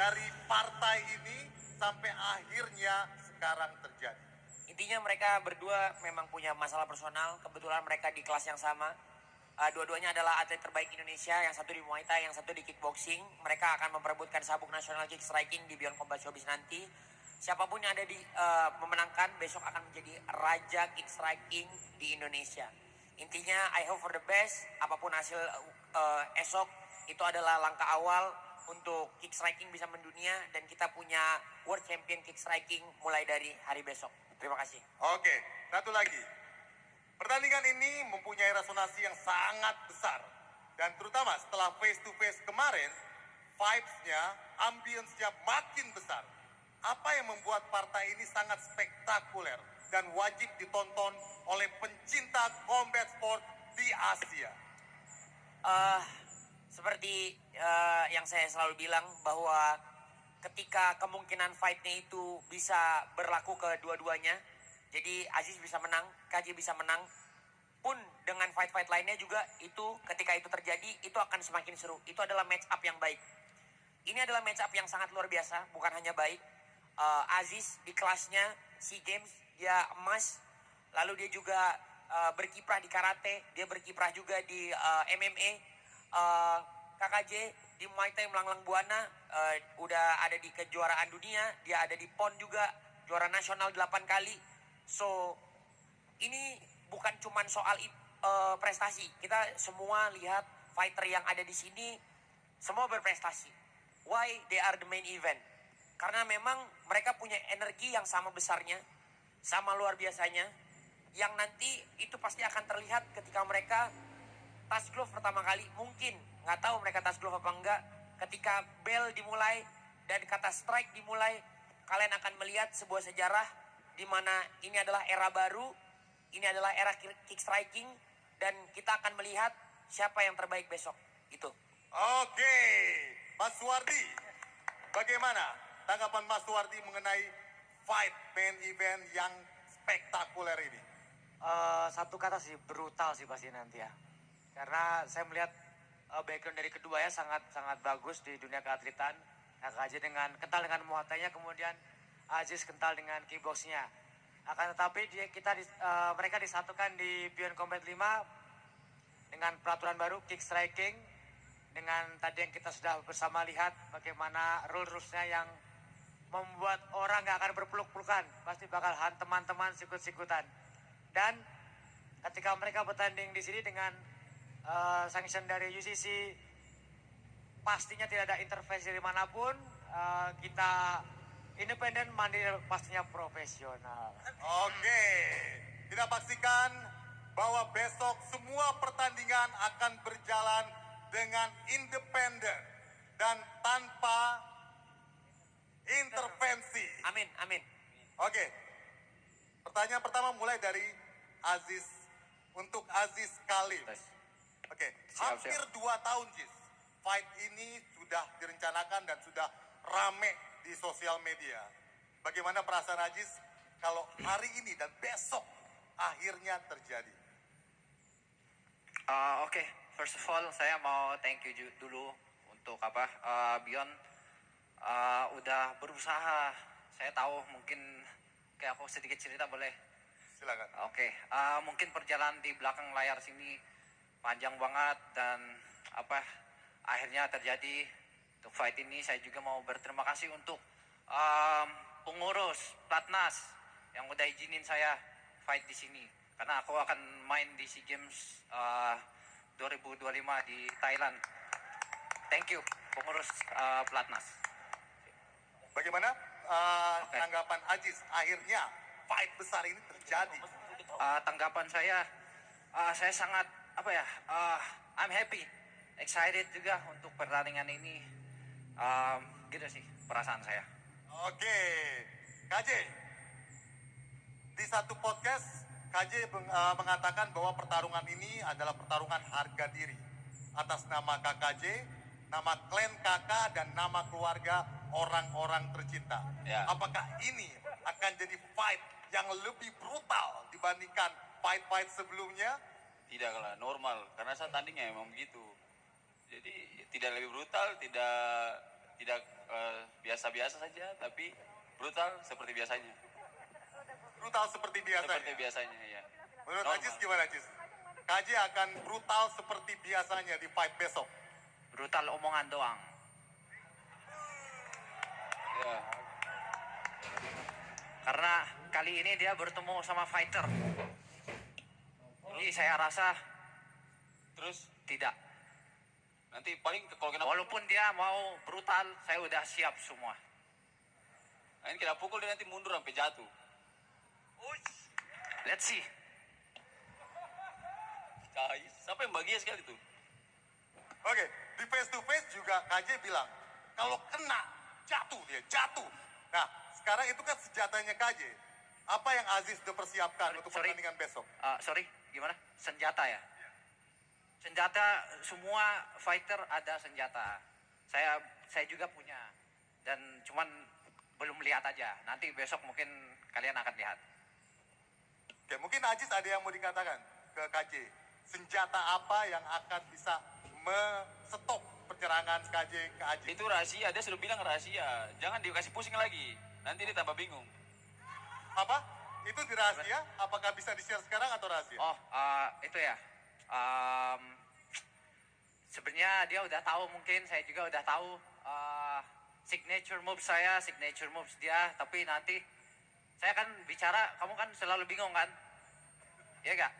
dari partai ini sampai akhirnya sekarang terjadi? Intinya mereka berdua memang punya masalah personal. Kebetulan mereka di kelas yang sama. Dua-duanya adalah atlet terbaik Indonesia. Yang satu di Muay Thai, yang satu di kickboxing. Mereka akan memperebutkan sabuk nasional kick striking di Beyond Combat Showbiz nanti. Siapapun yang ada di memenangkan besok akan menjadi raja kick striking di Indonesia. Intinya I hope for the best. Apapun hasil esok, itu adalah langkah awal untuk kick striking bisa mendunia, dan kita punya world champion kick striking mulai dari hari besok. Terima kasih. Oke, satu lagi. Pertandingan ini mempunyai resonansi yang sangat besar. Dan terutama setelah face to face kemarin, vibes-nya, ambience-nya makin besar. Apa yang membuat partai ini sangat spektakuler dan wajib ditonton oleh pencinta combat sport di Asia? Seperti yang saya selalu bilang, bahwa ketika kemungkinan fight-nya itu bisa berlaku ke dua-duanya, jadi Aziz bisa menang, KJ bisa menang, pun dengan fight-fight lainnya juga, itu ketika itu terjadi, itu akan semakin seru. Itu adalah match up yang baik. Ini adalah match up yang sangat luar biasa, bukan hanya baik. Aziz di kelasnya SEA Games, dia emas, lalu dia juga berkiprah di karate, dia berkiprah juga di MMA. KKJ di Muay Thai melanglang buana, udah ada di kejuaraan dunia, dia ada di PON juga, juara nasional 8 kali. So, ini bukan cuma soal prestasi. Kita semua lihat fighter yang ada di sini semua berprestasi. Why they are the main event? Karena memang mereka punya energi yang sama besarnya, sama luar biasanya, yang nanti itu pasti akan terlihat ketika mereka touch glove pertama kali. Mungkin nggak tahu mereka touch glove apa enggak. Ketika bell dimulai dan kata strike dimulai, kalian akan melihat sebuah sejarah di mana ini adalah era baru, ini adalah era kick striking, dan kita akan melihat siapa yang terbaik besok. Itu. Oke, Mas Suwardi, bagaimana tanggapan Mas Suwardi mengenai fight main event yang spektakuler ini? Satu kata sih, brutal sih pasti nanti ya. Karena saya melihat background dari kedua ya sangat bagus di dunia keatletan. KJ dengan kental dengan Muay Thai-nya, kemudian Aziz kental dengan kickboxnya. Akan tetapi mereka disatukan di Beyond Combat 5 dengan peraturan baru kick striking, dengan tadi yang kita sudah bersama lihat bagaimana rules-nya yang membuat orang gak akan berpeluk-pelukan, pasti bakal teman-teman sikut-sikutan. Dan ketika mereka bertanding di sini dengan sanction dari UCC, pastinya tidak ada intervensi dari manapun. Kita independen, mandiri, pastinya profesional. Oke, kita pastikan bahwa besok semua pertandingan akan berjalan dengan independen dan tanpa intervensi. Amin, amin. Oke, pertanyaan pertama mulai dari Aziz, untuk Aziz Kalim. Oke, hampir 2 tahun Jiz, fight ini sudah direncanakan dan sudah rame di sosial media. Bagaimana perasaan Aziz kalau hari ini dan besok akhirnya terjadi? Oke, first of all saya mau thank you dulu untuk Beyond udah berusaha. Saya tahu mungkin kayak aku sedikit cerita boleh? Silakan. Oke, mungkin perjalanan di belakang layar sini panjang banget, dan akhirnya terjadi untuk fight ini. Saya juga mau berterima kasih untuk pengurus Platnas yang udah izinin saya fight di sini, karena aku akan main di SEA Games 2025 di Thailand. Thank you pengurus Platnas. Bagaimana tanggapan Aziz akhirnya fight besar ini terjadi? Tanggapan saya sangat I'm happy, excited juga untuk pertandingan ini. Gitu sih perasaan saya. Oke, KJ, di satu podcast KJ mengatakan bahwa pertarungan ini adalah pertarungan harga diri atas nama KKJ, nama klan kakak, dan nama keluarga orang-orang tercinta. Ya. Apakah ini akan jadi fight yang lebih brutal dibandingkan fight-fight sebelumnya? Tidak lah, normal, karena saya tandingnya emang begitu. Jadi tidak lebih brutal, tidak biasa-biasa saja, tapi brutal seperti biasanya. Brutal seperti biasanya. Seperti biasanya, ya. Menurut Normal. Ajis gimana, Ajis? KJ akan brutal seperti biasanya di fight besok. Brutal omongan doang. Ya. Karena kali ini dia bertemu sama fighter. Jadi saya rasa Terus tidak. nanti paling kalau kena Walaupun dia mau brutal, saya udah siap semua. ini kena pukul dia nanti mundur sampai jatuh. Let's see. Guys, siapa yang bahagia sekali tuh? Oke, di face to face juga KJ bilang, kalau kena, jatuh dia, jatuh. Nah, sekarang itu kan senjatanya KJ. Apa yang Aziz sudah persiapkan untuk Sorry. pertandingan besok? Sorry, gimana? Senjata ya? Senjata, semua fighter ada senjata. Saya juga punya. Dan cuman belum lihat aja. Nanti besok mungkin kalian akan lihat. Oke, mungkin Aziz ada yang mau dikatakan ke KJ. Senjata apa yang akan bisa stop penyerangan KJ ke Aziz? Itu rahasia, dia sudah bilang rahasia. Jangan dikasih pusing lagi. Nanti dia tambah bingung. Apa? Itu di rahasia? Apakah bisa di-share sekarang atau rahasia? Oh, itu ya. Sebenarnya dia udah tahu, mungkin saya juga udah tahu signature moves saya, signature moves dia. Tapi nanti saya kan bicara, kamu kan selalu bingung kan? Iya gak?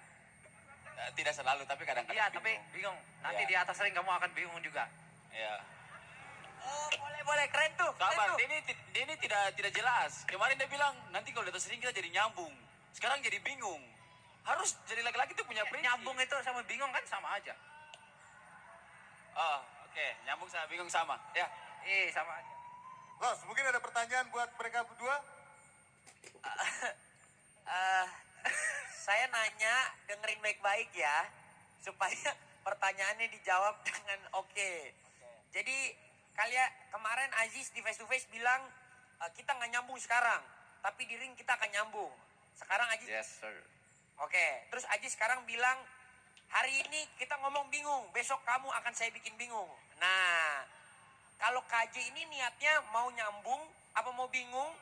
Tidak selalu, tapi kadang-kadang Iya, tapi bingung. Nanti Iya. di atas ring kamu akan bingung juga. Ya. Oh, boleh, keren tuh. Keren Sabar, tuh. dia ini tidak jelas. Kemarin dia bilang, nanti kalau di atas ring kita jadi nyambung. Sekarang jadi bingung. Harus jadi laki-laki tuh punya prinsip. Nyambung itu sama bingung kan sama aja. Oh, oke. Nyambung sama bingung sama. Ya. Sama aja. Los, mungkin ada pertanyaan buat mereka berdua? Saya nanya, dengerin baik-baik ya, supaya pertanyaannya dijawab dengan oke. Jadi kemarin Aziz di face to face bilang kita nggak nyambung sekarang, tapi di ring kita akan nyambung. Sekarang Aziz, Yes, sir. oke. Terus Aziz sekarang bilang hari ini kita ngomong bingung, besok kamu akan saya bikin bingung. Nah, kalau KJ ini niatnya mau nyambung apa mau bingung?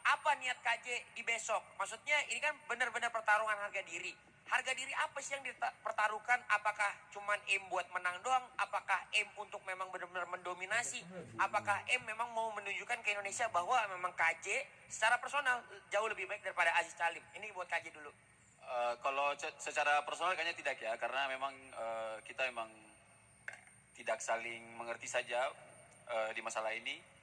Apa niat KJ di besok? Maksudnya ini kan benar-benar pertarungan harga diri. Harga diri apa sih yang dipertaruhkan? Apakah cuman aim buat menang doang? Apakah aim untuk memang benar-benar mendominasi? Apakah aim memang mau menunjukkan ke Indonesia bahwa memang KJ secara personal jauh lebih baik daripada Aziz Salim? Ini buat KJ dulu. Kalau secara personal kayaknya tidak ya, karena memang kita memang tidak saling mengerti saja di masalah ini.